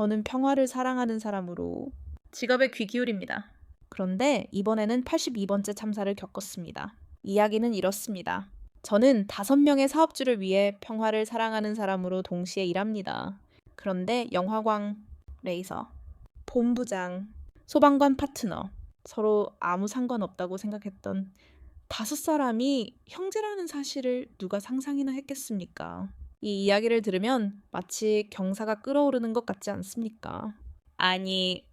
저는 평화를 사랑하는 사람으로 직업에 귀 기울입니다. 그런데 이번에는 82번째 참사를 겪었습니다. 이야기는 이렇습니다. 저는 5명의 사업주를 위해 평화를 사랑하는 사람으로 동시에 일합니다. 그런데 영화광, 레이서, 본부장, 소방관 파트너, 서로 아무 상관없다고 생각했던 5사람이 형제라는 사실을 누가 상상이나 했겠습니까? 이 이야기를 들으면 마치 경사가 끓어오르는 것 같지 않습니까? 아니,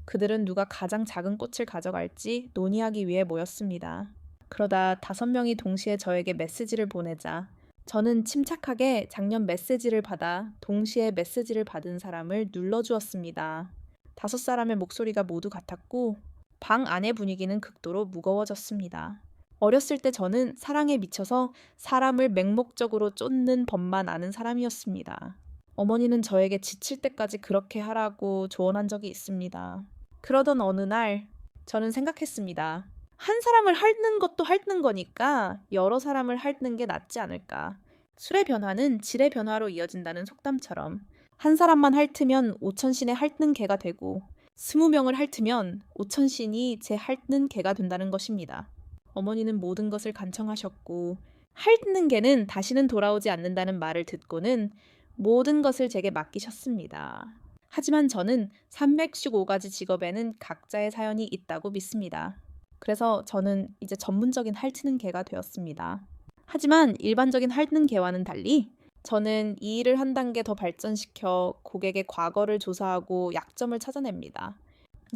그들은 누가 가장 작은 꽃을 가져갈지 논의하기 위해 모였습니다. 그러다 5명이 동시에 저에게 메시지를 보내자 저는 침착하게 작년 메시지를 받아 동시에 메시지를 받은 사람을 눌러주었습니다. 5사람의 목소리가 모두 같았고 방 안의 분위기는 극도로 무거워졌습니다. 어렸을 때 저는 사랑에 미쳐서 사람을 맹목적으로 쫓는 법만 아는 사람이었습니다. 어머니는 저에게 지칠 때까지 그렇게 하라고 조언한 적이 있습니다. 그러던 어느 날 저는 생각했습니다. 한 사람을 핥는 것도 핥는 거니까 여러 사람을 핥는 게 낫지 않을까. 술의 변화는 질의 변화로 이어진다는 속담처럼 한 사람만 핥으면 5천신의 핥는 개가 되고 20명을 핥으면 5천신이 제 핥는 개가 된다는 것입니다. 어머니는 모든 것을 간청하셨고 핥는 개는 다시는 돌아오지 않는다는 말을 듣고는 모든 것을 제게 맡기셨습니다. 하지만 저는 315가지 직업에는 각자의 사연이 있다고 믿습니다. 그래서 저는 이제 전문적인 핥는 개가 되었습니다. 하지만 일반적인 핥는 개와는 달리 저는 이 일을 한 단계 더 발전시켜 고객의 과거를 조사하고 약점을 찾아냅니다.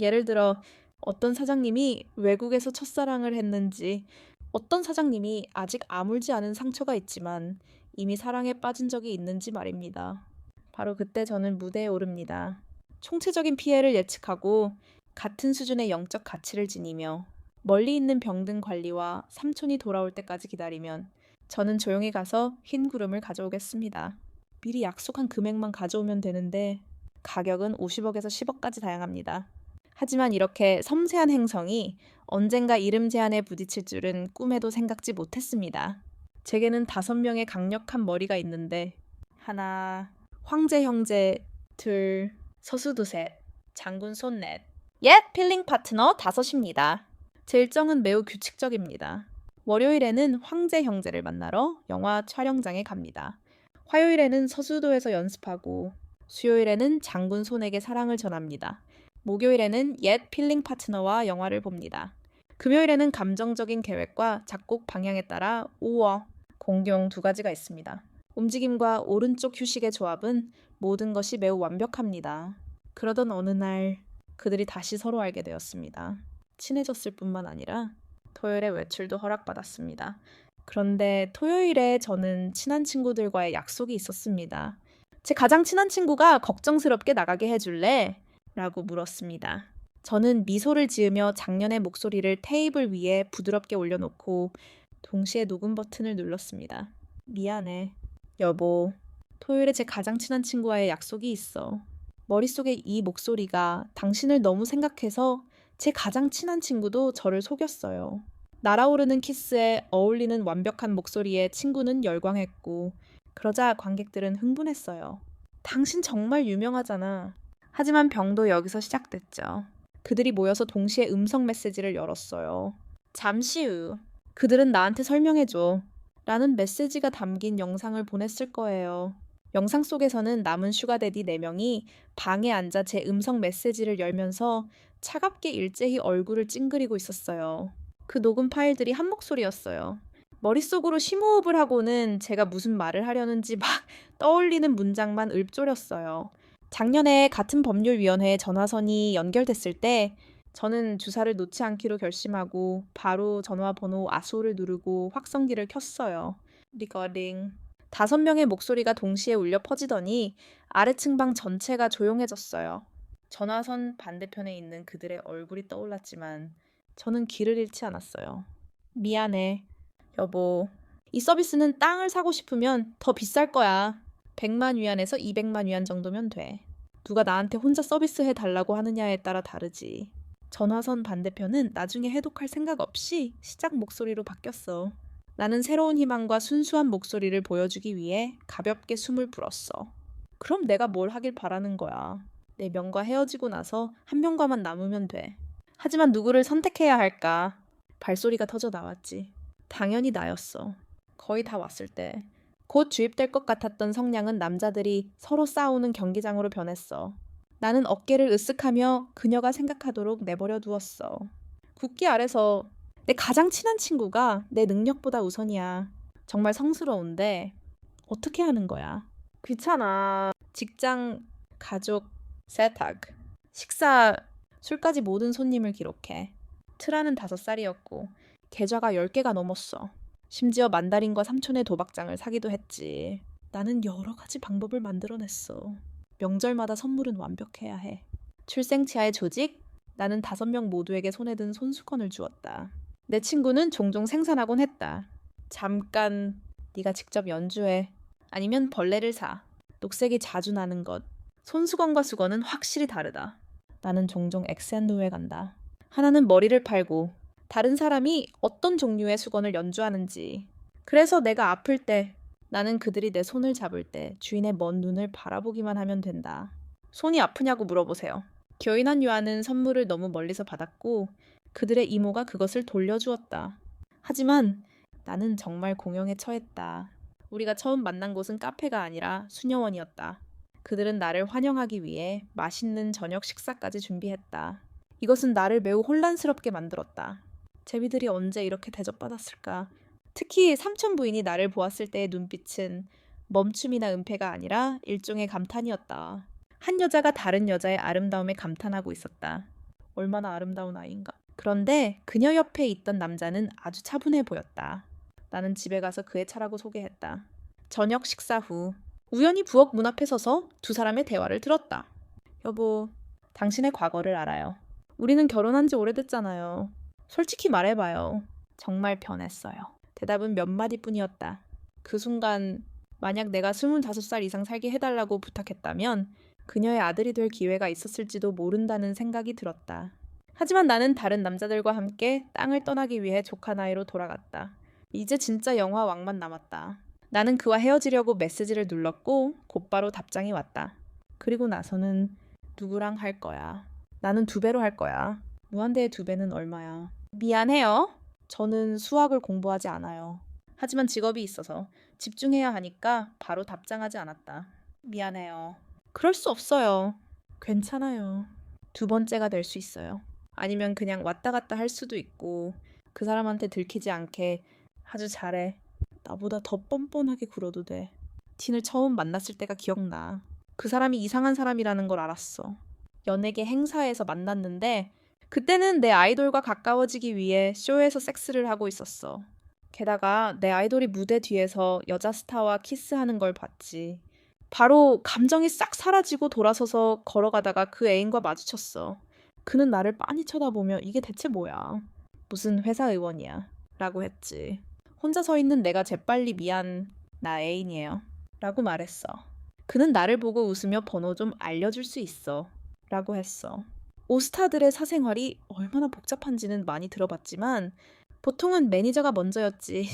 예를 들어 어떤 사장님이 외국에서 첫사랑을 했는지, 어떤 사장님이 아직 아물지 않은 상처가 있지만 이미 사랑에 빠진 적이 있는지 말입니다. 바로 그때 저는 무대에 오릅니다. 총체적인 피해를 예측하고 같은 수준의 영적 가치를 지니며 멀리 있는 병든 관리와 삼촌이 돌아올 때까지 기다리면 저는 조용히 가서 흰 구름을 가져오겠습니다. 미리 약속한 금액만 가져오면 되는데 가격은 50억에서 10억까지 다양합니다. 하지만 이렇게 섬세한 행성이 언젠가 이름 제한에 부딪힐 줄은 꿈에도 생각지 못했습니다. 제게는 5명의 강력한 머리가 있는데 하나, 황제 형제 둘, 서수도 셋, 장군 손 넷, 옛 필링 파트너 5입니다. 제 일정은 매우 규칙적입니다. 월요일에는 황제 형제를 만나러 영화 촬영장에 갑니다. 화요일에는 서수도에서 연습하고 수요일에는 장군 손에게 사랑을 전합니다. 목요일에는 옛 필링 파트너와 영화를 봅니다. 금요일에는 감정적인 계획과 작곡 방향에 따라 오어, 공경 2가지가 있습니다. 움직임과 오른쪽 휴식의 조합은 모든 것이 매우 완벽합니다. 그러던 어느 날 그들이 다시 서로 알게 되었습니다. 친해졌을 뿐만 아니라 토요일에 외출도 허락받았습니다. 그런데 토요일에 저는 친한 친구들과의 약속이 있었습니다. 제 가장 친한 친구가 걱정스럽게 나가게 해줄래? 라고 물었습니다. 저는 미소를 지으며 작년의 목소리를 테이블 위에 부드럽게 올려놓고 동시에 녹음 버튼을 눌렀습니다. 미안해. 여보, 토요일에 제 가장 친한 친구와의 약속이 있어. 머릿속에 이 목소리가 당신을 너무 생각해서 제 가장 친한 친구도 저를 속였어요. 날아오르는 키스에 어울리는 완벽한 목소리에 친구는 열광했고 그러자 관객들은 흥분했어요. 당신 정말 유명하잖아. 하지만 병도 여기서 시작됐죠. 그들이 모여서 동시에 음성 메시지를 열었어요. 잠시 후 그들은 나한테 설명해줘 라는 메시지가 담긴 영상을 보냈을 거예요. 영상 속에서는 남은 슈가데디 4명이 방에 앉아 제 음성 메시지를 열면서 차갑게 일제히 얼굴을 찡그리고 있었어요. 그 녹음 파일들이 한 목소리였어요. 머릿속으로 심호흡을 하고는 제가 무슨 말을 하려는지 막 떠올리는 문장만 읊조렸어요. 작년에 같은 법률위원회에 전화선이 연결됐을 때 저는 주사를 놓지 않기로 결심하고 바로 전화번호 아소를 누르고 확성기를 켰어요. 리거딩. 5명의 목소리가 동시에 울려 퍼지더니 아래층 방 전체가 조용해졌어요. 전화선 반대편에 있는 그들의 얼굴이 떠올랐지만 저는 길을 잃지 않았어요. 미안해. 여보, 이 서비스는 땅을 사고 싶으면 더 비쌀 거야. 100만 위안에서 200만 위안 정도면 돼. 누가 나한테 혼자 서비스 해달라고 하느냐에 따라 다르지. 전화선 반대편은 나중에 해독할 생각 없이 시작 목소리로 바뀌었어. 나는 새로운 희망과 순수한 목소리를 보여주기 위해 가볍게 숨을 불었어. 그럼 내가 뭘 하길 바라는 거야. 네 명과 헤어지고 나서 한 명과만 남으면 돼. 하지만 누구를 선택해야 할까? 발소리가 터져 나왔지. 당연히 나였어. 거의 다 왔을 때. 곧 주입될 것 같았던 성냥은 남자들이 서로 싸우는 경기장으로 변했어. 나는 어깨를 으쓱하며 그녀가 생각하도록 내버려 두었어. 국기 아래서 내 가장 친한 친구가 내 능력보다 우선이야. 정말 성스러운데 어떻게 하는 거야? 귀찮아. 직장, 가족, 세탁, 식사, 술까지 모든 손님을 기록해. 트라는 5살이었고 계좌가 10개가 넘었어. 심지어 만다린과 삼촌의 도박장을 사기도 했지. 나는 여러 가지 방법을 만들어냈어. 명절마다 선물은 완벽해야 해. 출생치아의 조직? 나는 5명 모두에게 손에 든 손수건을 주었다. 내 친구는 종종 생산하곤 했다. 잠깐 네가 직접 연주해. 아니면 벌레를 사. 녹색이 자주 나는 것. 손수건과 수건은 확실히 다르다. 나는 종종 엑스앤노에 간다. 하나는 머리를 팔고 다른 사람이 어떤 종류의 수건을 연주하는지. 그래서 내가 아플 때 나는 그들이 내 손을 잡을 때 주인의 먼 눈을 바라보기만 하면 된다. 손이 아프냐고 물어보세요. 교인한 요한은 선물을 너무 멀리서 받았고 그들의 이모가 그것을 돌려주었다. 하지만 나는 정말 공영에 처했다. 우리가 처음 만난 곳은 카페가 아니라 수녀원이었다. 그들은 나를 환영하기 위해 맛있는 저녁 식사까지 준비했다. 이것은 나를 매우 혼란스럽게 만들었다. 제비들이 언제 이렇게 대접받았을까? 특히 삼촌 부인이 나를 보았을 때의 눈빛은 멈춤이나 은폐가 아니라 일종의 감탄이었다. 한 여자가 다른 여자의 아름다움에 감탄하고 있었다. 얼마나 아름다운 아이인가. 그런데 그녀 옆에 있던 남자는 아주 차분해 보였다. 나는 집에 가서 그의 차라고 소개했다. 저녁 식사 후 우연히 부엌 문 앞에 서서 두 사람의 대화를 들었다. 여보, 당신의 과거를 알아요. 우리는 결혼한 지 오래됐잖아요. 솔직히 말해봐요. 정말 변했어요. 대답은 몇 마디뿐이었다. 그 순간 만약 내가 25살 이상 살게 해달라고 부탁했다면 그녀의 아들이 될 기회가 있었을지도 모른다는 생각이 들었다. 하지만 나는 다른 남자들과 함께 땅을 떠나기 위해 조카 나이로 돌아갔다. 이제 진짜 영화 왕만 남았다. 나는 그와 헤어지려고 메시지를 눌렀고 곧바로 답장이 왔다. 그리고 나서는 누구랑 할 거야. 나는 2배로 할 거야. 무한대의 2배는 얼마야. 미안해요. 저는 수학을 공부하지 않아요. 하지만 직업이 있어서 집중해야 하니까 바로 답장하지 않았다. 미안해요. 그럴 수 없어요. 괜찮아요. 2번째가 될 수 있어요. 아니면 그냥 왔다 갔다 할 수도 있고 그 사람한테 들키지 않게 아주 잘해. 나보다 더 뻔뻔하게 굴어도 돼. 틴을 처음 만났을 때가 기억나. 그 사람이 이상한 사람이라는 걸 알았어. 연예계 행사에서 만났는데 그때는 내 아이돌과 가까워지기 위해 쇼에서 섹스를 하고 있었어. 게다가 내 아이돌이 무대 뒤에서 여자 스타와 키스하는 걸 봤지. 바로 감정이 싹 사라지고 돌아서서 걸어가다가 그 애인과 마주쳤어. 그는 나를 빤히 쳐다보며 이게 대체 뭐야? 무슨 회사 의원이야? 라고 했지. 혼자 서 있는 내가 재빨리 미안, 나 애인이에요. 라고 말했어. 그는 나를 보고 웃으며 번호 좀 알려줄 수 있어. 라고 했어. 오스타들의 사생활이 얼마나 복잡한지는 많이 들어봤지만 보통은 매니저가 먼저였지.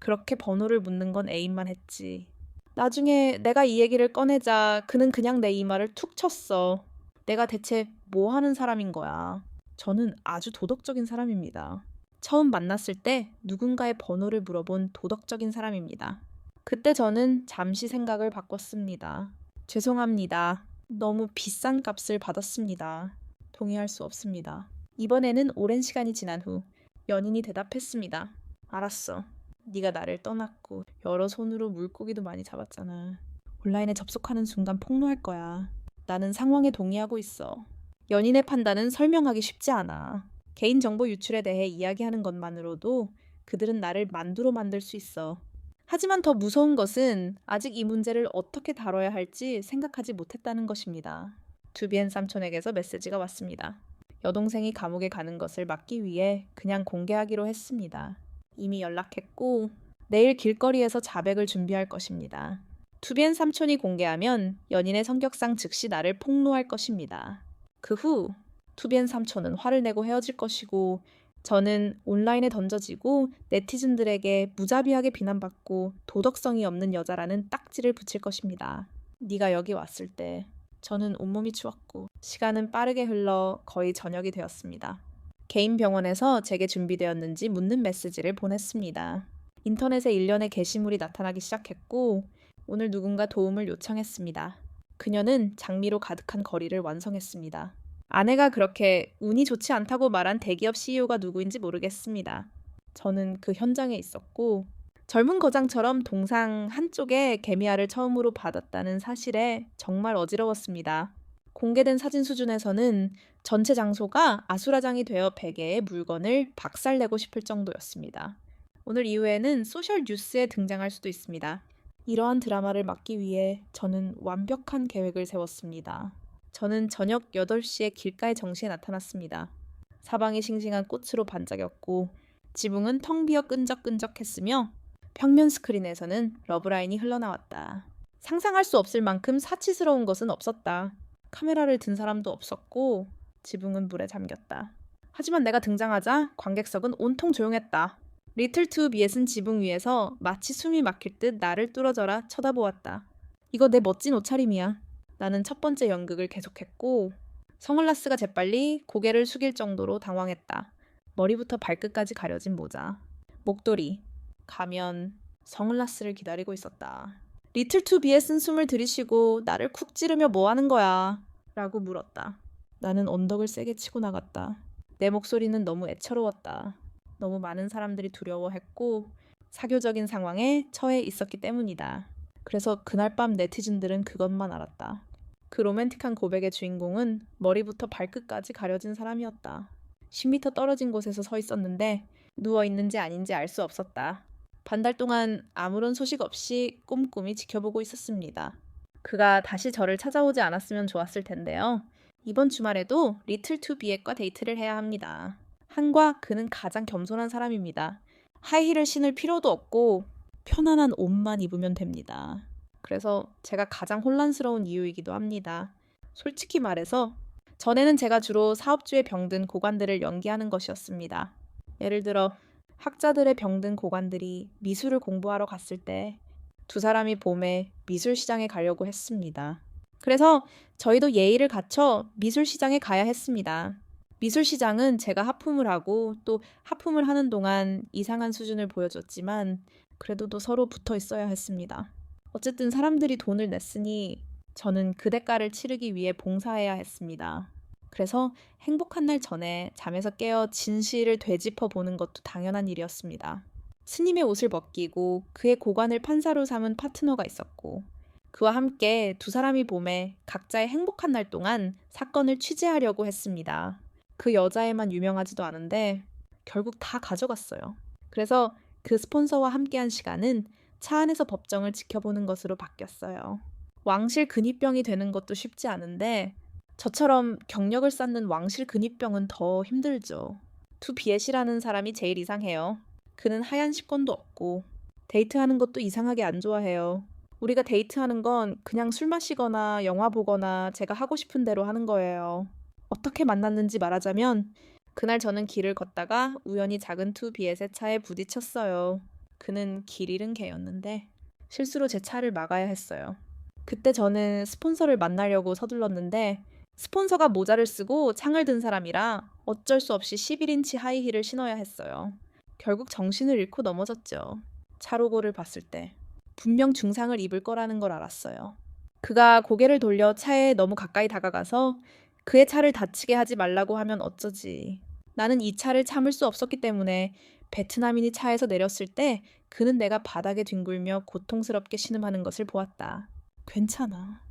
그렇게 번호를 묻는 건 애인만 했지. 나중에 내가 이 얘기를 꺼내자 그는 그냥 내 이마를 툭 쳤어. 내가 대체 뭐 하는 사람인 거야. 저는 아주 도덕적인 사람입니다. 처음 만났을 때 누군가의 번호를 물어본 도덕적인 사람입니다. 그때 저는 잠시 생각을 바꿨습니다. 죄송합니다. 너무 비싼 값을 받았습니다. 동의할 수 없습니다. 이번에는 오랜 시간이 지난 후 연인이 대답했습니다. 알았어. 네가 나를 떠났고 여러 손으로 물고기도 많이 잡았잖아. 온라인에 접속하는 순간 폭로할 거야. 나는 상황에 동의하고 있어. 연인의 판단은 설명하기 쉽지 않아. 개인정보 유출에 대해 이야기하는 것만으로도 그들은 나를 만두로 만들 수 있어. 하지만 더 무서운 것은 아직 이 문제를 어떻게 다뤄야 할지 생각하지 못했다는 것입니다. 두비엔 삼촌에게서 메시지가 왔습니다. 여동생이 감옥에 가는 것을 막기 위해 그냥 공개하기로 했습니다. 이미 연락했고 내일 길거리에서 자백을 준비할 것입니다. 투비엔 삼촌이 공개하면 연인의 성격상 즉시 나를 폭로할 것입니다. 그 후 투비엔 삼촌은 화를 내고 헤어질 것이고 저는 온라인에 던져지고 네티즌들에게 무자비하게 비난받고 도덕성이 없는 여자라는 딱지를 붙일 것입니다. 네가 여기 왔을 때 저는 온몸이 추웠고 시간은 빠르게 흘러 거의 저녁이 되었습니다. 개인 병원에서 제게 준비되었는지 묻는 메시지를 보냈습니다. 인터넷에 일련의 게시물이 나타나기 시작했고 오늘 누군가 도움을 요청했습니다. 그녀는 장미로 가득한 거리를 완성했습니다. 아내가 그렇게 운이 좋지 않다고 말한 대기업 CEO가 누구인지 모르겠습니다. 저는 그 현장에 있었고 젊은 거장처럼 동상 한쪽에 개미알을 처음으로 받았다는 사실에 정말 어지러웠습니다. 공개된 사진 수준에서는 전체 장소가 아수라장이 되어 베개에 물건을 박살내고 싶을 정도였습니다. 오늘 이후에는 소셜 뉴스에 등장할 수도 있습니다. 이러한 드라마를 막기 위해 저는 완벽한 계획을 세웠습니다. 저는 저녁 8시에 길가의 정시에 나타났습니다. 사방이 싱싱한 꽃으로 반짝였고 지붕은 텅 비어 끈적끈적했으며 평면 스크린에서는 러브라인이 흘러나왔다. 상상할 수 없을 만큼 사치스러운 것은 없었다. 카메라를 든 사람도 없었고 지붕은 물에 잠겼다. 하지만 내가 등장하자 관객석은 온통 조용했다. 리틀 투 비엣은 지붕 위에서 마치 숨이 막힐 듯 나를 뚫어져라 쳐다보았다. 이거 내 멋진 옷차림이야. 나는 첫 번째 연극을 계속했고 선글라스가 재빨리 고개를 숙일 정도로 당황했다. 머리부터 발끝까지 가려진 모자, 목도리, 가면, 선글라스를 기다리고 있었다. 리틀 투 비엣은 숨을 들이쉬고 나를 쿡 찌르며 뭐 하는 거야? 라고 물었다. 나는 언덕을 세게 치고 나갔다. 내 목소리는 너무 애처로웠다. 너무 많은 사람들이 두려워했고 사교적인 상황에 처해 있었기 때문이다. 그래서 그날 밤 네티즌들은 그것만 알았다. 그 로맨틱한 고백의 주인공은 머리부터 발끝까지 가려진 사람이었다. 10m 떨어진 곳에서 서 있었는데 누워있는지 아닌지 알 수 없었다. 반달 동안 아무런 소식 없이 꼼꼼히 지켜보고 있었습니다. 그가 다시 저를 찾아오지 않았으면 좋았을 텐데요. 이번 주말에도 리틀 투 비엣과 데이트를 해야 합니다. 한과 그는 가장 겸손한 사람입니다. 하이힐을 신을 필요도 없고 편안한 옷만 입으면 됩니다. 그래서 제가 가장 혼란스러운 이유이기도 합니다. 솔직히 말해서 전에는 제가 주로 사업주의 병든 고관들을 연기하는 것이었습니다. 예를 들어 학자들의 병든 고관들이 미술을 공부하러 갔을 때 두 사람이 봄에 미술시장에 가려고 했습니다. 그래서 저희도 예의를 갖춰 미술시장에 가야 했습니다. 미술시장은 제가 하품을 하고 또 하품을 하는 동안 이상한 수준을 보여줬지만 그래도 또 서로 붙어 있어야 했습니다. 어쨌든 사람들이 돈을 냈으니 저는 그 대가를 치르기 위해 봉사해야 했습니다. 그래서 행복한 날 전에 잠에서 깨어 진실을 되짚어 보는 것도 당연한 일이었습니다. 스님의 옷을 벗기고 그의 고관을 판사로 삼은 파트너가 있었고 그와 함께 두 사람이 봄에 각자의 행복한 날 동안 사건을 취재하려고 했습니다. 그 여자애만 유명하지도 않은데 결국 다 가져갔어요. 그래서 그 스폰서와 함께한 시간은 차 안에서 법정을 지켜보는 것으로 바뀌었어요. 왕실 근위병이 되는 것도 쉽지 않은데 저처럼 경력을 쌓는 왕실 근위병은 더 힘들죠. 투 비엣이라는 사람이 제일 이상해요. 그는 하얀 식권도 없고 데이트하는 것도 이상하게 안 좋아해요. 우리가 데이트하는 건 그냥 술 마시거나 영화 보거나 제가 하고 싶은 대로 하는 거예요. 어떻게 만났는지 말하자면 그날 저는 길을 걷다가 우연히 작은 투 비엣의 차에 부딪혔어요. 그는 길 잃은 개였는데 실수로 제 차를 막아야 했어요. 그때 저는 스폰서를 만나려고 서둘렀는데 스폰서가 모자를 쓰고 창을 든 사람이라 어쩔 수 없이 11인치 하이힐을 신어야 했어요. 결국 정신을 잃고 넘어졌죠. 차로고를 봤을 때 분명 중상을 입을 거라는 걸 알았어요. 그가 고개를 돌려 차에 너무 가까이 다가가서 그의 차를 다치게 하지 말라고 하면 어쩌지. 나는 이 차를 참을 수 없었기 때문에 베트남인이 차에서 내렸을 때 그는 내가 바닥에 뒹굴며 고통스럽게 신음하는 것을 보았다. 괜찮아.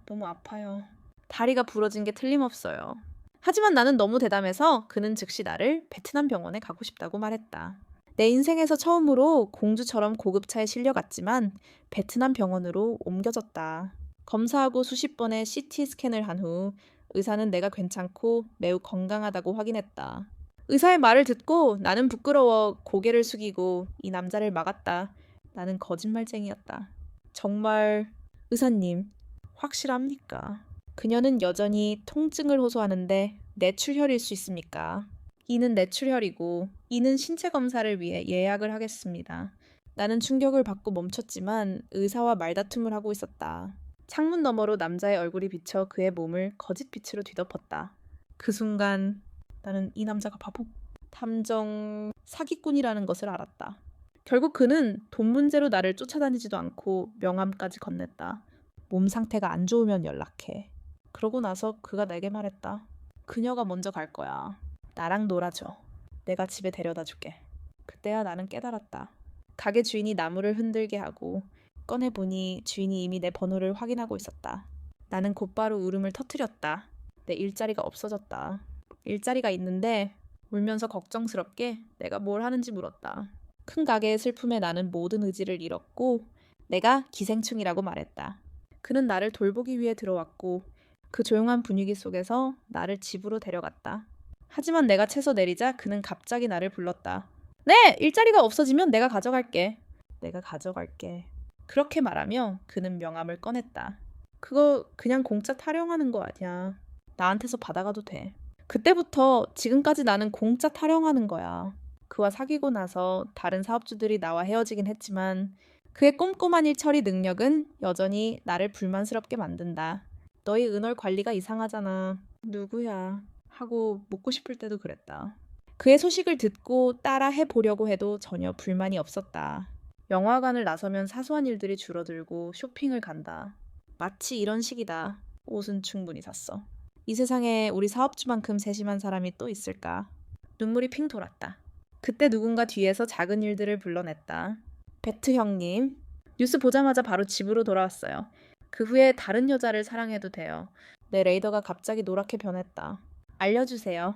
너무 아파요. 다리가 부러진 게 틀림없어요. 하지만 나는 너무 대담해서 그는 즉시 나를 베트남 병원에 가고 싶다고 말했다. 내 인생에서 처음으로 공주처럼 고급차에 실려갔지만 베트남 병원으로 옮겨졌다. 검사하고 수십 번의 CT 스캔을 한 후 의사는 내가 괜찮고 매우 건강하다고 확인했다. 의사의 말을 듣고 나는 부끄러워 고개를 숙이고 이 남자를 막았다. 나는 거짓말쟁이였다. 정말 의사님, 확실합니까? 그녀는 여전히 통증을 호소하는데 뇌출혈일 수 있습니까? 이는 뇌출혈이고 이는 신체 검사를 위해 예약을 하겠습니다. 나는 충격을 받고 멈췄지만 의사와 말다툼을 하고 있었다. 창문 너머로 남자의 얼굴이 비쳐 그의 몸을 거짓빛으로 뒤덮었다. 그 순간 나는 이 남자가 바보, 탐정, 사기꾼이라는 것을 알았다. 결국 그는 돈 문제로 나를 쫓아다니지도 않고 명함까지 건넸다. 몸 상태가 안 좋으면 연락해. 그러고 나서 그가 내게 말했다. 그녀가 먼저 갈 거야. 나랑 놀아줘. 내가 집에 데려다 줄게. 그때야 나는 깨달았다. 가게 주인이 나무를 흔들게 하고 꺼내보니 주인이 이미 내 번호를 확인하고 있었다. 나는 곧바로 울음을 터뜨렸다. 내 일자리가 없어졌다. 일자리가 있는데 울면서 걱정스럽게 내가 뭘 하는지 물었다. 큰 가게의 슬픔에 나는 모든 의지를 잃었고 내가 기생충이라고 말했다. 그는 나를 돌보기 위해 들어왔고 그 조용한 분위기 속에서 나를 집으로 데려갔다. 하지만 내가 채서 내리자 그는 갑자기 나를 불렀다. 네! 일자리가 없어지면 내가 가져갈게. 내가 가져갈게. 그렇게 말하며 그는 명함을 꺼냈다. 그거 그냥 공짜 타령하는 거 아니야. 나한테서 받아가도 돼. 그때부터 지금까지 나는 공짜 타령하는 거야. 그와 사귀고 나서 다른 사업주들이 나와 헤어지긴 했지만 그의 꼼꼼한 일 처리 능력은 여전히 나를 불만스럽게 만든다. 너희 은월 관리가 이상하잖아. 누구야? 하고 묻고 싶을 때도 그랬다. 그의 소식을 듣고 따라 해보려고 해도 전혀 불만이 없었다. 영화관을 나서면 사소한 일들이 줄어들고 쇼핑을 간다. 마치 이런 식이다. 옷은 충분히 샀어. 이 세상에 우리 사업주만큼 세심한 사람이 또 있을까? 눈물이 핑 돌았다. 그때 누군가 뒤에서 작은 일들을 불러냈다. 베트 형님, 뉴스 보자마자 바로 집으로 돌아왔어요. 그 후에 다른 여자를 사랑해도 돼요. 내 레이더가 갑자기 노랗게 변했다. 알려주세요.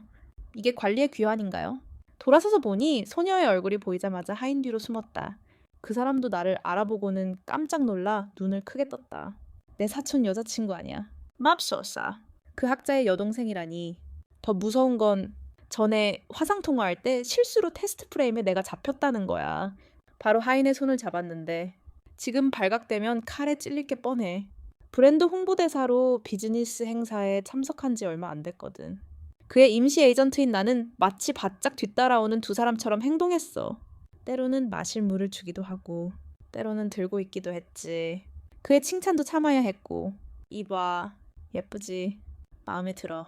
이게 관리의 귀환인가요? 돌아서서 보니 소녀의 얼굴이 보이자마자 하인 뒤로 숨었다. 그 사람도 나를 알아보고는 깜짝 놀라 눈을 크게 떴다. 내 사촌 여자친구 아니야. 맙소사. 그 학자의 여동생이라니. 더 무서운 건 전에 화상 통화할 때 실수로 테스트 프레임에 내가 잡혔다는 거야. 바로 하인의 손을 잡았는데 지금 발각되면 칼에 찔릴 게 뻔해. 브랜드 홍보대사로 비즈니스 행사에 참석한 지 얼마 안 됐거든. 그의 임시 에이전트인 나는 마치 바짝 뒤따라오는 두 사람처럼 행동했어. 때로는 마실 물을 주기도 하고 때로는 들고 있기도 했지. 그의 칭찬도 참아야 했고. 이봐, 예쁘지? 마음에 들어.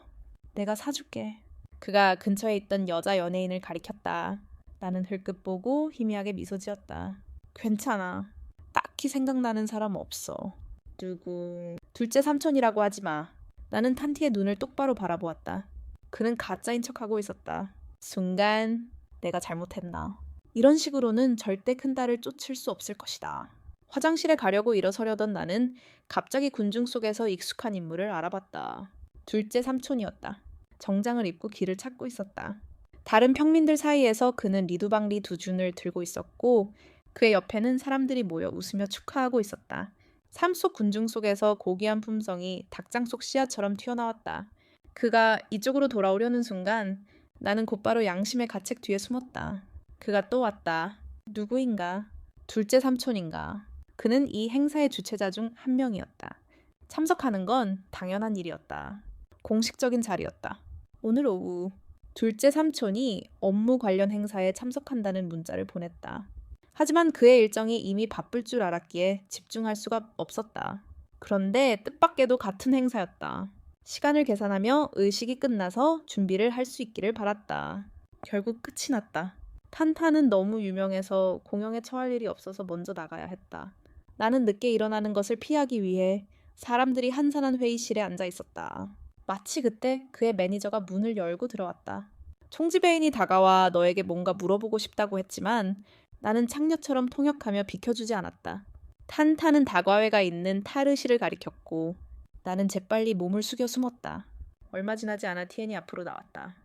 내가 사줄게. 그가 근처에 있던 여자 연예인을 가리켰다. 나는 흘끗 보고 희미하게 미소 지었다. 괜찮아. 딱히 생각나는 사람 없어. 누구? 둘째 삼촌이라고 하지 마. 나는 탄티의 눈을 똑바로 바라보았다. 그는 가짜인 척하고 있었다. 순간 내가 잘못했나. 이런 식으로는 절대 큰딸을 쫓을 수 없을 것이다. 화장실에 가려고 일어서려던 나는 갑자기 군중 속에서 익숙한 인물을 알아봤다. 둘째 삼촌이었다. 정장을 입고 길을 찾고 있었다. 다른 평민들 사이에서 그는 리두방리 두 준을 들고 있었고 그의 옆에는 사람들이 모여 웃으며 축하하고 있었다. 삶 속 군중 속에서 고귀한 품성이 닭장 속 씨앗처럼 튀어나왔다. 그가 이쪽으로 돌아오려는 순간 나는 곧바로 양심의 가책 뒤에 숨었다. 그가 또 왔다. 누구인가? 둘째 삼촌인가? 그는 이 행사의 주최자 중 한 명이었다. 참석하는 건 당연한 일이었다. 공식적인 자리였다. 오늘 오후 둘째 삼촌이 업무 관련 행사에 참석한다는 문자를 보냈다. 하지만 그의 일정이 이미 바쁠 줄 알았기에 집중할 수가 없었다. 그런데 뜻밖에도 같은 행사였다. 시간을 계산하며 의식이 끝나서 준비를 할 수 있기를 바랐다. 결국 끝이 났다. 탄탄은 너무 유명해서 공영에 처할 일이 없어서 먼저 나가야 했다. 나는 늦게 일어나는 것을 피하기 위해 사람들이 한산한 회의실에 앉아 있었다. 마치 그때 그의 매니저가 문을 열고 들어왔다. 총지배인이 다가와 너에게 뭔가 물어보고 싶다고 했지만 나는 창녀처럼 통역하며 비켜주지 않았다. 탄탄은 다과회가 있는 타르시를 가리켰고 나는 재빨리 몸을 숙여 숨었다. 얼마 지나지 않아 티엔이 앞으로 나왔다.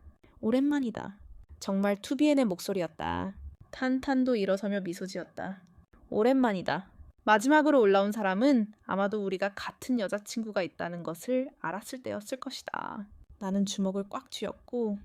오랜만이다. 정말 투비엔의 목소리였다. 탄탄도 일어서며 미소 지었다. 오랜만이다. 마지막으로 올라온 사람은 아마도 우리가 같은 여자친구가 있다는 것을 알았을 때였을 것이다. 나는 주먹을 꽉 쥐었고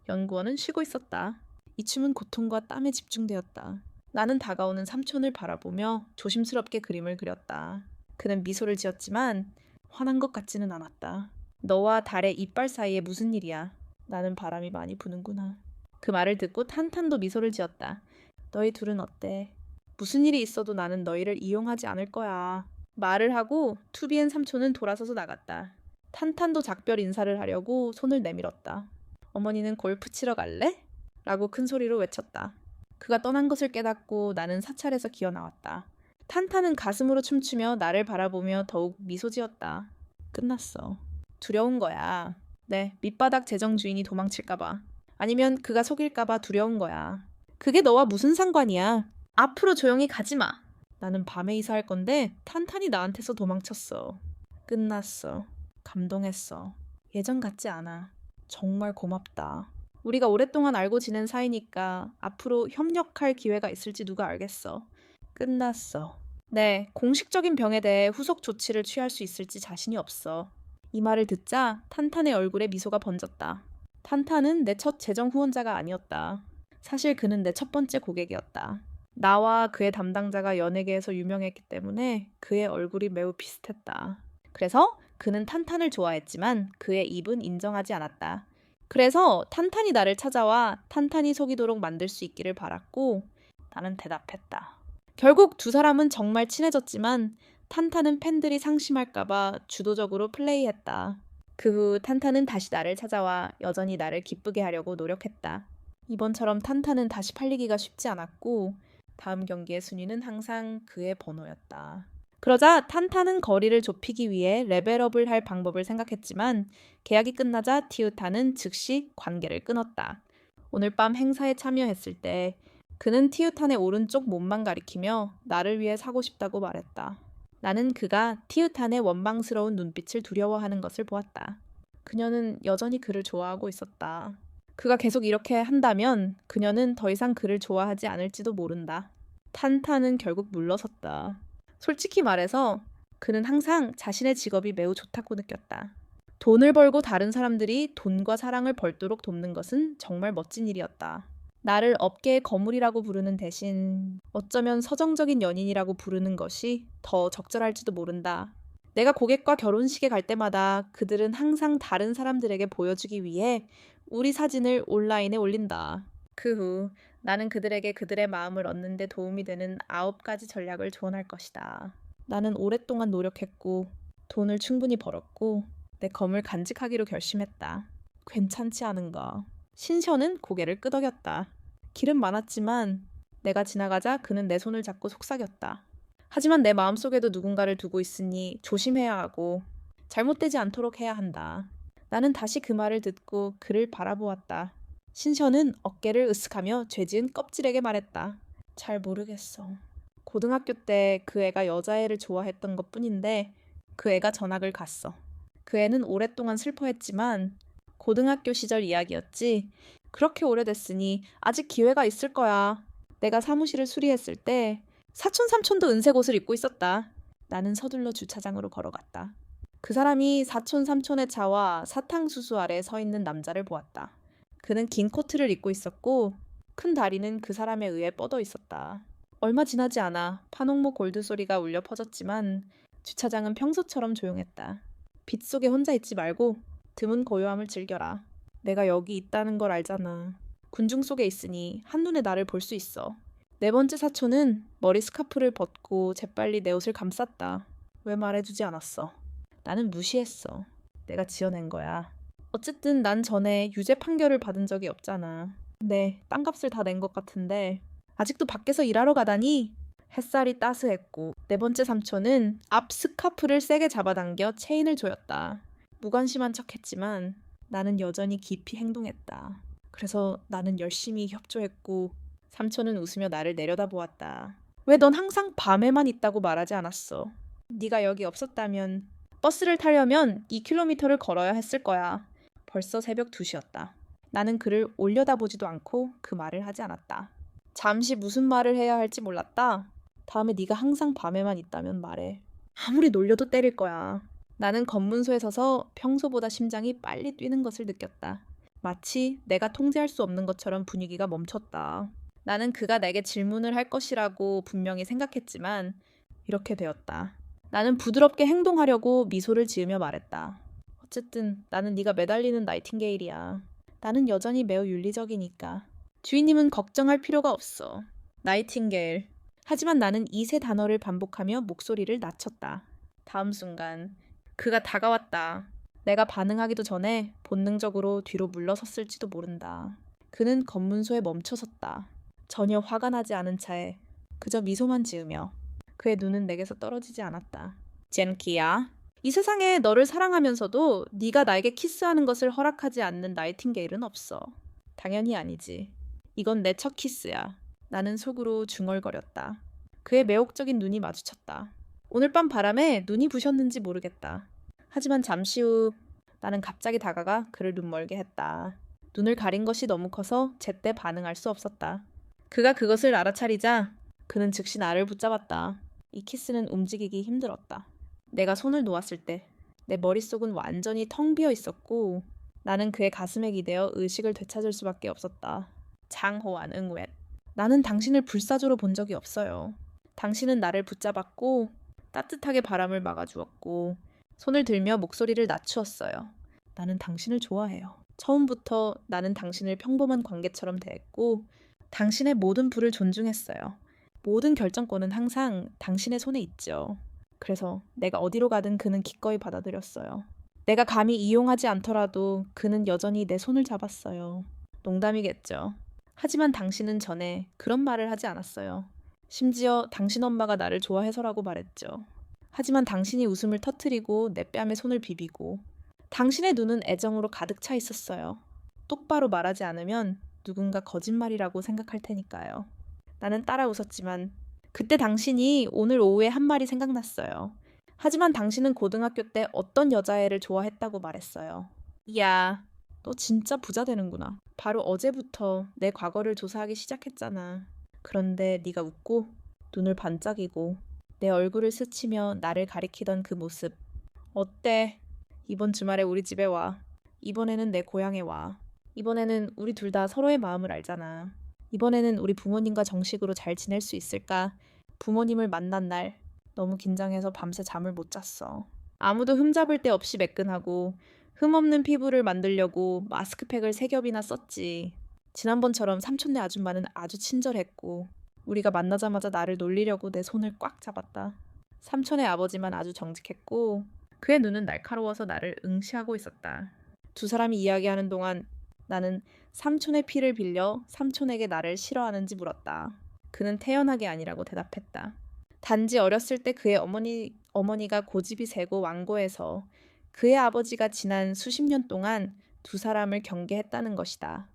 연구원은 쉬고 있었다. 이 춤은 고통과 땀에 집중되었다. 나는 다가오는 삼촌을 바라보며 조심스럽게 그림을 그렸다. 그는 미소를 지었지만 화난 것 같지는 않았다. 너와 달의 이빨 사이에 무슨 일이야? 나는 바람이 많이 부는구나. 그 말을 듣고 탄탄도 미소를 지었다. 너희 둘은 어때? 무슨 일이 있어도 나는 너희를 이용하지 않을 거야. 말을 하고 투비엔 삼촌은 돌아서서 나갔다. 탄탄도 작별 인사를 하려고 손을 내밀었다. 어머니는 골프 치러 갈래? 라고 큰 소리로 외쳤다. 그가 떠난 것을 깨닫고 나는 사찰에서 기어 나왔다. 탄탄은 가슴으로 춤추며 나를 바라보며 더욱 미소 지었다. 끝났어. 두려운 거야. 네, 밑바닥 재정 주인이 도망칠까봐. 아니면 그가 속일까봐 두려운 거야. 그게 너와 무슨 상관이야. 앞으로 조용히 가지 마. 나는 밤에 이사할 건데 탄탄이 나한테서 도망쳤어. 끝났어. 감동했어. 예전 같지 않아. 정말 고맙다. 우리가 오랫동안 알고 지낸 사이니까 앞으로 협력할 기회가 있을지 누가 알겠어. 끝났어. 네, 공식적인 병에 대해 후속 조치를 취할 수 있을지 자신이 없어. 이 말을 듣자 탄탄의 얼굴에 미소가 번졌다. 탄탄은 내 첫 재정 후원자가 아니었다. 사실 그는 내 첫 번째 고객이었다. 나와 그의 담당자가 연예계에서 유명했기 때문에 그의 얼굴이 매우 비슷했다. 그래서 그는 탄탄을 좋아했지만 그의 입은 인정하지 않았다. 그래서 탄탄이 나를 찾아와 탄탄이 속이도록 만들 수 있기를 바랐고 나는 대답했다. 결국 두 사람은 정말 친해졌지만 탄탄은 팬들이 상심할까봐 주도적으로 플레이했다. 그 후 탄탄은 다시 나를 찾아와 여전히 나를 기쁘게 하려고 노력했다. 이번처럼 탄탄은 다시 팔리기가 쉽지 않았고 다음 경기의 순위는 항상 그의 번호였다. 그러자 탄탄은 거리를 좁히기 위해 레벨업을 할 방법을 생각했지만 계약이 끝나자 티우타는 즉시 관계를 끊었다. 오늘 밤 행사에 참여했을 때 그는 티우탄의 오른쪽 몸만 가리키며 나를 위해 사고 싶다고 말했다. 나는 그가 티우탄의 원망스러운 눈빛을 두려워하는 것을 보았다. 그녀는 여전히 그를 좋아하고 있었다. 그가 계속 이렇게 한다면 그녀는 더 이상 그를 좋아하지 않을지도 모른다. 탄탄은 결국 물러섰다. 솔직히 말해서 그는 항상 자신의 직업이 매우 좋다고 느꼈다. 돈을 벌고 다른 사람들이 돈과 사랑을 벌도록 돕는 것은 정말 멋진 일이었다. 나를 업계의 거물이라고 부르는 대신 어쩌면 서정적인 연인이라고 부르는 것이 더 적절할지도 모른다. 내가 고객과 결혼식에 갈 때마다 그들은 항상 다른 사람들에게 보여주기 위해 우리 사진을 온라인에 올린다. 그 후 나는 그들에게 그들의 마음을 얻는 데 도움이 되는 9가지 전략을 조언할 것이다. 나는 오랫동안 노력했고 돈을 충분히 벌었고 내 검을 간직하기로 결심했다. 괜찮지 않은가? 신셔는 고개를 끄덕였다. 길은 많았지만 내가 지나가자 그는 내 손을 잡고 속삭였다. 하지만 내 마음속에도 누군가를 두고 있으니 조심해야 하고 잘못되지 않도록 해야 한다. 나는 다시 그 말을 듣고 그를 바라보았다. 신셔는 어깨를 으쓱하며 죄지은 껍질에게 말했다. 잘 모르겠어. 고등학교 때 그 애가 여자애를 좋아했던 것뿐인데 그 애가 전학을 갔어. 그 애는 오랫동안 슬퍼했지만 고등학교 시절 이야기였지. 그렇게 오래됐으니 아직 기회가 있을 거야. 내가 사무실을 수리했을 때 사촌 삼촌도 은색 옷을 입고 있었다. 나는 서둘러 주차장으로 걸어갔다. 그 사람이 사촌 삼촌의 차와 사탕수수 아래 서 있는 남자를 보았다. 그는 긴 코트를 입고 있었고 큰 다리는 그 사람에 의해 뻗어 있었다. 얼마 지나지 않아 파농모 골드 소리가 울려 퍼졌지만 주차장은 평소처럼 조용했다. 빛 속에 혼자 있지 말고 드문 고요함을 즐겨라. 내가 여기 있다는 걸 알잖아. 군중 속에 있으니 한눈에 나를 볼 수 있어. 네 번째 사촌은 머리 스카프를 벗고 재빨리 내 옷을 감쌌다. 왜 말해주지 않았어? 나는 무시했어. 내가 지어낸 거야. 어쨌든 난 전에 유죄 판결을 받은 적이 없잖아. 네, 땅값을 다 낸 것 같은데 아직도 밖에서 일하러 가다니. 햇살이 따스했고 네 번째 삼촌은 앞 스카프를 세게 잡아당겨 체인을 조였다. 무관심한 척했지만 나는 여전히 깊이 행동했다. 그래서 나는 열심히 협조했고 삼촌은 웃으며 나를 내려다보았다. 왜 넌 항상 밤에만 있다고 말하지 않았어? 네가 여기 없었다면 버스를 타려면 2km를 걸어야 했을 거야. 벌써 새벽 2시였다. 나는 그를 올려다보지도 않고 그 말을 하지 않았다. 잠시 무슨 말을 해야 할지 몰랐다. 다음에 네가 항상 밤에만 있다면 말해. 아무리 놀려도 때릴 거야. 나는 검문소에 서서 평소보다 심장이 빨리 뛰는 것을 느꼈다. 마치 내가 통제할 수 없는 것처럼 분위기가 멈췄다. 나는 그가 내게 질문을 할 것이라고 분명히 생각했지만 이렇게 되었다. 나는 부드럽게 행동하려고 미소를 지으며 말했다. 어쨌든 나는 네가 매달리는 나이팅게일이야. 나는 여전히 매우 윤리적이니까. 주인님은 걱정할 필요가 없어. 나이팅게일. 하지만 나는 이 세 단어를 반복하며 목소리를 낮췄다. 다음 순간 그가 다가왔다. 내가 반응하기도 전에 본능적으로 뒤로 물러섰을지도 모른다. 그는 검문소에 멈춰섰다. 전혀 화가 나지 않은 차에 그저 미소만 지으며 그의 눈은 내게서 떨어지지 않았다. 젠키야, 이 세상에 너를 사랑하면서도 네가 나에게 키스하는 것을 허락하지 않는 나이팅게일은 없어. 당연히 아니지. 이건 내 첫 키스야. 나는 속으로 중얼거렸다. 그의 매혹적인 눈이 마주쳤다. 오늘 밤 바람에 눈이 부셨는지 모르겠다. 하지만 잠시 후 나는 갑자기 다가가 그를 눈멀게 했다. 눈을 가린 것이 너무 커서 제때 반응할 수 없었다. 그가 그것을 알아차리자 그는 즉시 나를 붙잡았다. 이 키스는 움직이기 힘들었다. 내가 손을 놓았을 때 내 머릿속은 완전히 텅 비어 있었고 나는 그의 가슴에 기대어 의식을 되찾을 수밖에 없었다. 장호환 응웻. 나는 당신을 불사조로 본 적이 없어요. 당신은 나를 붙잡았고 따뜻하게 바람을 막아주었고 손을 들며 목소리를 낮추었어요. 나는 당신을 좋아해요. 처음부터 나는 당신을 평범한 관계처럼 대했고 당신의 모든 부를 존중했어요. 모든 결정권은 항상 당신의 손에 있죠. 그래서 내가 어디로 가든 그는 기꺼이 받아들였어요. 내가 감히 이용하지 않더라도 그는 여전히 내 손을 잡았어요. 농담이겠죠. 하지만 당신은 전에 그런 말을 하지 않았어요. 심지어 당신 엄마가 나를 좋아해서라고 말했죠. 하지만 당신이 웃음을 터뜨리고 내 뺨에 손을 비비고 당신의 눈은 애정으로 가득 차 있었어요. 똑바로 말하지 않으면 누군가 거짓말이라고 생각할 테니까요. 나는 따라 웃었지만 그때 당신이 오늘 오후에 한 말이 생각났어요. 하지만 당신은 고등학교 때 어떤 여자애를 좋아했다고 말했어요. 이야, 너 진짜 부자 되는구나. 바로 어제부터 내 과거를 조사하기 시작했잖아. 그런데 네가 웃고 눈을 반짝이고 내 얼굴을 스치며 나를 가리키던 그 모습. 어때? 이번 주말에 우리 집에 와. 이번에는 내 고향에 와. 이번에는 우리 둘 다 서로의 마음을 알잖아. 이번에는 우리 부모님과 정식으로 잘 지낼 수 있을까? 부모님을 만난 날 너무 긴장해서 밤새 잠을 못 잤어. 아무도 흠잡을 데 없이 매끈하고 흠없는 피부를 만들려고 마스크팩을 3겹이나 썼지. 지난번처럼 삼촌네 아줌마는 아주 친절했고 우리가 만나자마자 나를 놀리려고 내 손을 꽉 잡았다. 삼촌의 아버지만 아주 정직했고 그의 눈은 날카로워서 나를 응시하고 있었다. 두 사람이 이야기하는 동안 나는 삼촌의 피를 빌려 삼촌에게 나를 싫어하는지 물었다. 그는 태연하게 아니라고 대답했다. 단지 어렸을 때 그의 어머니가 고집이 세고 완고해서 그의 아버지가 지난 수십 년 동안 두 사람을 경계했다는 것이다.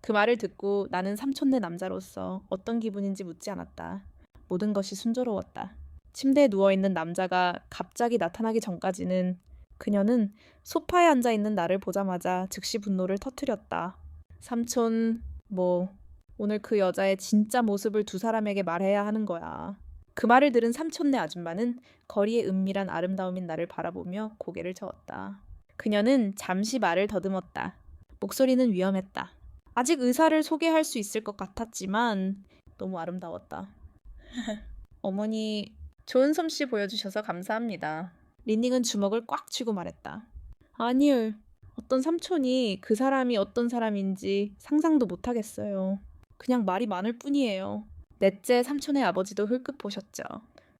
그 말을 듣고 나는 삼촌네 남자로서 어떤 기분인지 묻지 않았다. 모든 것이 순조로웠다. 침대에 누워있는 남자가 갑자기 나타나기 전까지는 그녀는 소파에 앉아있는 나를 보자마자 즉시 분노를 터뜨렸다. 삼촌, 오늘 그 여자의 진짜 모습을 두 사람에게 말해야 하는 거야. 그 말을 들은 삼촌네 아줌마는 거리의 은밀한 아름다움인 나를 바라보며 고개를 저었다. 그녀는 잠시 말을 더듬었다. 목소리는 위험했다. 아직 의사를 소개할 수 있을 것 같았지만 너무 아름다웠다. 어머니, 좋은 솜씨 보여주셔서 감사합니다. 린닝은 주먹을 꽉 쥐고 말했다. 아니요. 어떤 삼촌이 그 사람이 어떤 사람인지 상상도 못하겠어요. 그냥 말이 많을 뿐이에요. 넷째 삼촌의 아버지도 흘끗 보셨죠.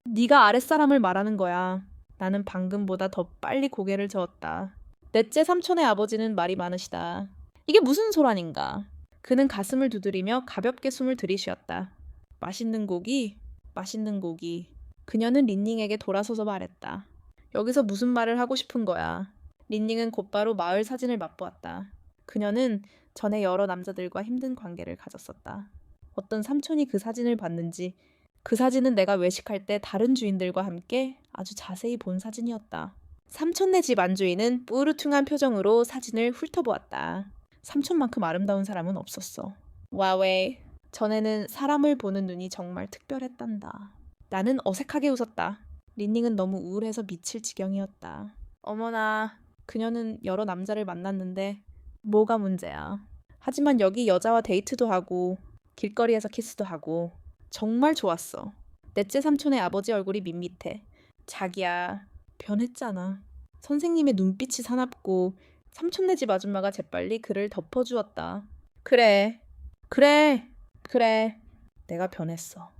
네가 아랫사람을 말하는 거야. 나는 방금보다 더 빨리 고개를 저었다. 넷째 삼촌의 아버지는 말이 많으시다. 이게 무슨 소란인가. 그는 가슴을 두드리며 가볍게 숨을 들이쉬었다. 맛있는 고기, 맛있는 고기. 그녀는 린닝에게 돌아서서 말했다. 여기서 무슨 말을 하고 싶은 거야. 린닝은 곧바로 마을 사진을 맛보았다. 그녀는 전에 여러 남자들과 힘든 관계를 가졌었다. 어떤 삼촌이 그 사진을 봤는지 그 사진은 내가 외식할 때 다른 주인들과 함께 아주 자세히 본 사진이었다. 삼촌네 집 안주인은 뿌르퉁한 표정으로 사진을 훑어보았다. 삼촌만큼 아름다운 사람은 없었어. 와웨이, 전에는 사람을 보는 눈이 정말 특별했단다. 나는 어색하게 웃었다. 린닝은 너무 우울해서 미칠 지경이었다. 어머나, 그녀는 여러 남자를 만났는데 뭐가 문제야. 하지만 여기 여자와 데이트도 하고 길거리에서 키스도 하고 정말 좋았어. 넷째 삼촌의 아버지 얼굴이 밋밋해. 자기야, 변했잖아. 선생님의 눈빛이 사납고 삼촌네 집 아줌마가 재빨리 그를 덮어주었다. 그래. 내가 변했어.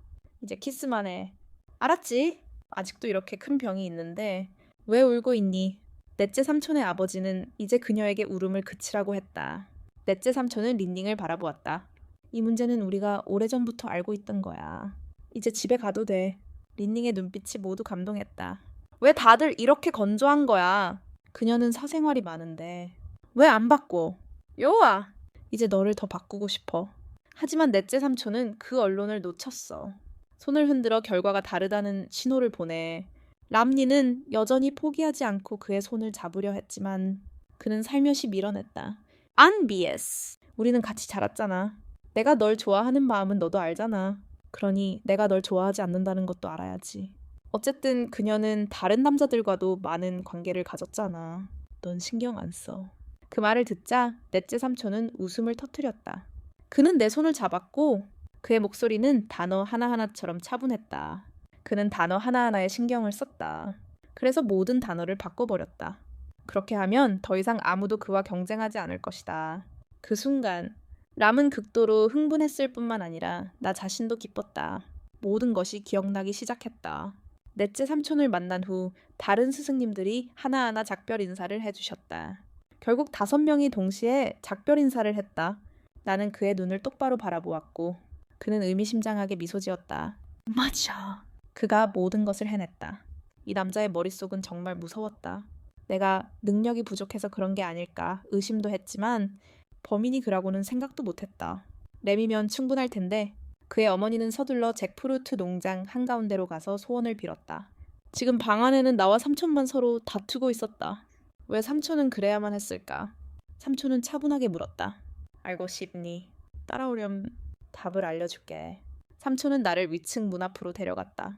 이제 키스만 해. 알았지? 아직도 이렇게 큰 병이 있는데 왜 울고 있니? 넷째 삼촌의 아버지는 이제 그녀에게 울음을 그치라고 했다. 넷째 삼촌은 린닝을 바라보았다. 이 문제는 우리가 오래전부터 알고 있던 거야. 이제 집에 가도 돼. 린닝의 눈빛이 모두 감동했다. 왜 다들 이렇게 건조한 거야? 그녀는 사생활이 많은데. 왜 안 바꿔? 요아! 이제 너를 더 바꾸고 싶어. 하지만 넷째 삼촌은 그 언론을 놓쳤어. 손을 흔들어 결과가 다르다는 신호를 보내. 람니는 여전히 포기하지 않고 그의 손을 잡으려 했지만 그는 살며시 밀어냈다. 안 BS. 우리는 같이 자랐잖아. 내가 널 좋아하는 마음은 너도 알잖아. 그러니 내가 널 좋아하지 않는다는 것도 알아야지. 어쨌든 그녀는 다른 남자들과도 많은 관계를 가졌잖아. 넌 신경 안 써. 그 말을 듣자 넷째 삼촌은 웃음을 터뜨렸다. 그는 내 손을 잡았고 그의 목소리는 단어 하나하나처럼 차분했다. 그는 단어 하나하나에 신경을 썼다. 그래서 모든 단어를 바꿔버렸다. 그렇게 하면 더 이상 아무도 그와 경쟁하지 않을 것이다. 그 순간 람은 극도로 흥분했을 뿐만 아니라 나 자신도 기뻤다. 모든 것이 기억나기 시작했다. 넷째 삼촌을 만난 후 다른 스승님들이 하나하나 작별 인사를 해주셨다. 결국 5명이 동시에 작별 인사를 했다. 나는 그의 눈을 똑바로 바라보았고 그는 의미심장하게 미소 지었다. 맞아. 그가 모든 것을 해냈다. 이 남자의 머릿속은 정말 무서웠다. 내가 능력이 부족해서 그런 게 아닐까 의심도 했지만 범인이 그라고는 생각도 못했다. 램이면 충분할 텐데 그의 어머니는 서둘러 잭프루트 농장 한가운데로 가서 소원을 빌었다. 지금 방 안에는 나와 삼촌만 서로 다투고 있었다. 왜 삼촌은 그래야만 했을까? 삼촌은 차분하게 물었다. 알고 싶니? 따라오렴. 답을 알려줄게. 삼촌은 나를 위층 문 앞으로 데려갔다.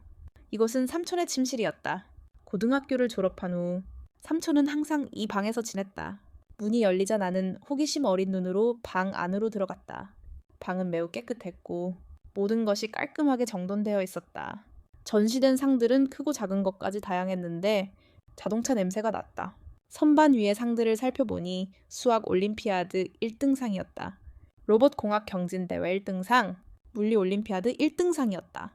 이곳은 삼촌의 침실이었다. 고등학교를 졸업한 후 삼촌은 항상 이 방에서 지냈다. 문이 열리자 나는 호기심 어린 눈으로 방 안으로 들어갔다. 방은 매우 깨끗했고 모든 것이 깔끔하게 정돈되어 있었다. 전시된 상들은 크고 작은 것까지 다양했는데 자동차 냄새가 났다. 선반 위의 상들을 살펴보니 수학 올림피아드 1등상이었다. 로봇 공학 경진대회 1등상, 물리 올림피아드 1등상이었다.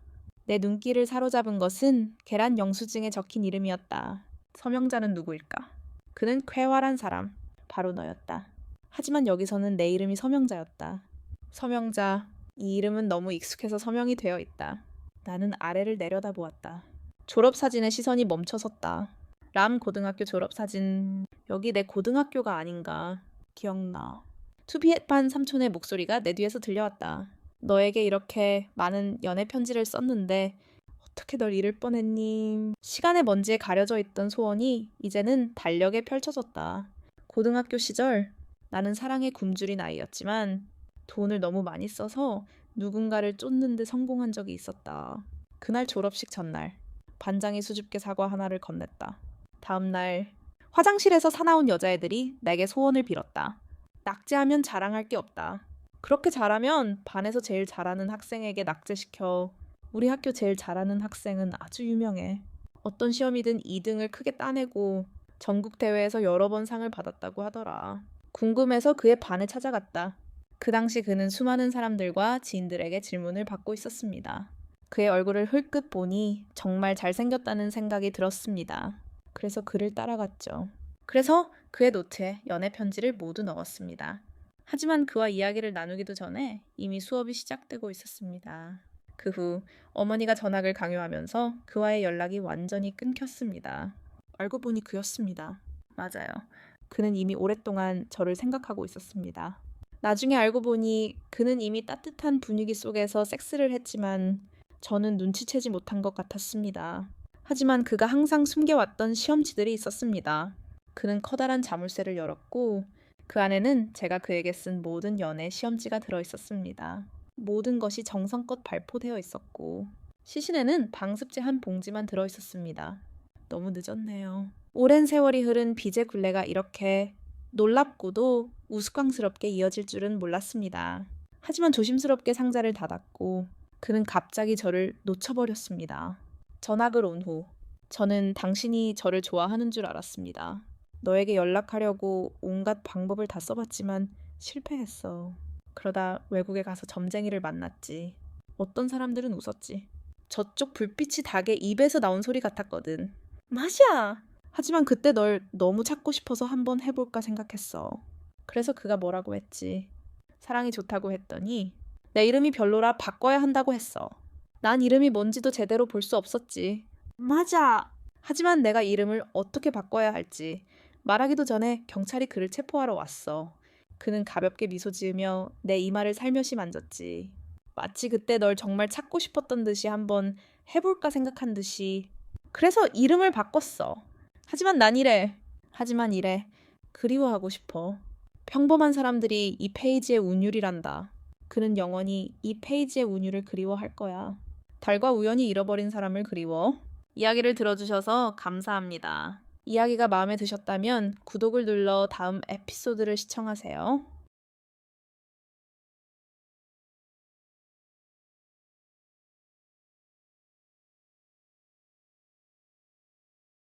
내 눈길을 사로잡은 것은 계란 영수증에 적힌 이름이었다. 서명자는 누구일까? 그는 쾌활한 사람, 바로 너였다. 하지만 여기서는 내 이름이 서명자였다. 서명자, 이 이름은 너무 익숙해서 서명이 되어 있다. 나는 아래를 내려다보았다. 졸업사진에 시선이 멈춰섰다. 람 고등학교 졸업사진. 여기 내 고등학교가 아닌가. 기억나. 투비엣반 삼촌의 목소리가 내 뒤에서 들려왔다. 너에게 이렇게 많은 연애 편지를 썼는데 어떻게 널 잃을 뻔했니? 시간의 먼지에 가려져 있던 소원이 이제는 달력에 펼쳐졌다. 고등학교 시절 나는 사랑에 굶주린 아이였지만 돈을 너무 많이 써서 누군가를 쫓는 데 성공한 적이 있었다. 그날 졸업식 전날 반장이 수줍게 사과 하나를 건넸다. 다음 날 화장실에서 사나운 여자애들이 내게 소원을 빌었다. 낙제하면 자랑할 게 없다. 그렇게 잘하면 반에서 제일 잘하는 학생에게 낙제시켜. 우리 학교 제일 잘하는 학생은 아주 유명해. 어떤 시험이든 2등을 크게 따내고 전국대회에서 여러 번 상을 받았다고 하더라. 궁금해서 그의 반에 찾아갔다. 그 당시 그는 수많은 사람들과 지인들에게 질문을 받고 있었습니다. 그의 얼굴을 흘끗 보니 정말 잘생겼다는 생각이 들었습니다. 그래서 그를 따라갔죠. 그래서 그의 노트에 연애 편지를 모두 넣었습니다. 하지만 그와 이야기를 나누기도 전에 이미 수업이 시작되고 있었습니다. 그 후 어머니가 전학을 강요하면서 그와의 연락이 완전히 끊겼습니다. 알고 보니 그였습니다. 맞아요. 그는 이미 오랫동안 저를 생각하고 있었습니다. 나중에 알고 보니 그는 이미 따뜻한 분위기 속에서 섹스를 했지만 저는 눈치채지 못한 것 같았습니다. 하지만 그가 항상 숨겨왔던 시험지들이 있었습니다. 그는 커다란 자물쇠를 열었고 그 안에는 제가 그에게 쓴 모든 연애 시험지가 들어있었습니다. 모든 것이 정성껏 발포되어 있었고 시신에는 방습제 한 봉지만 들어있었습니다. 너무 늦었네요. 오랜 세월이 흐른 빚의 굴레가 이렇게 놀랍고도 우스꽝스럽게 이어질 줄은 몰랐습니다. 하지만 조심스럽게 상자를 닫았고 그는 갑자기 저를 놓쳐버렸습니다. 전학을 온 후 저는 당신이 저를 좋아하는 줄 알았습니다. 너에게 연락하려고 온갖 방법을 다 써봤지만 실패했어. 그러다 외국에 가서 점쟁이를 만났지. 어떤 사람들은 웃었지. 저쪽 불빛이 닭의 입에서 나온 소리 같았거든. 맞아! 하지만 그때 널 너무 찾고 싶어서 한번 해볼까 생각했어. 그래서 그가 뭐라고 했지. 사랑이 좋다고 했더니 내 이름이 별로라 바꿔야 한다고 했어. 난 이름이 뭔지도 제대로 볼 수 없었지. 맞아. 하지만 내가 이름을 어떻게 바꿔야 할지 말하기도 전에 경찰이 그를 체포하러 왔어. 그는 가볍게 미소 지으며 내 이마를 살며시 만졌지. 마치 그때 널 정말 찾고 싶었던 듯이 한번 해볼까 생각한 듯이. 그래서 이름을 바꿨어. 하지만 이래. 그리워하고 싶어. 평범한 사람들이 이 페이지의 운율이란다. 그는 영원히 이 페이지의 운율을 그리워할 거야. 달과 우연히 잃어버린 사람을 그리워. 이야기를 들어주셔서 감사합니다. 이야기가 마음에 드셨다면 구독을 눌러 다음 에피소드를 시청하세요.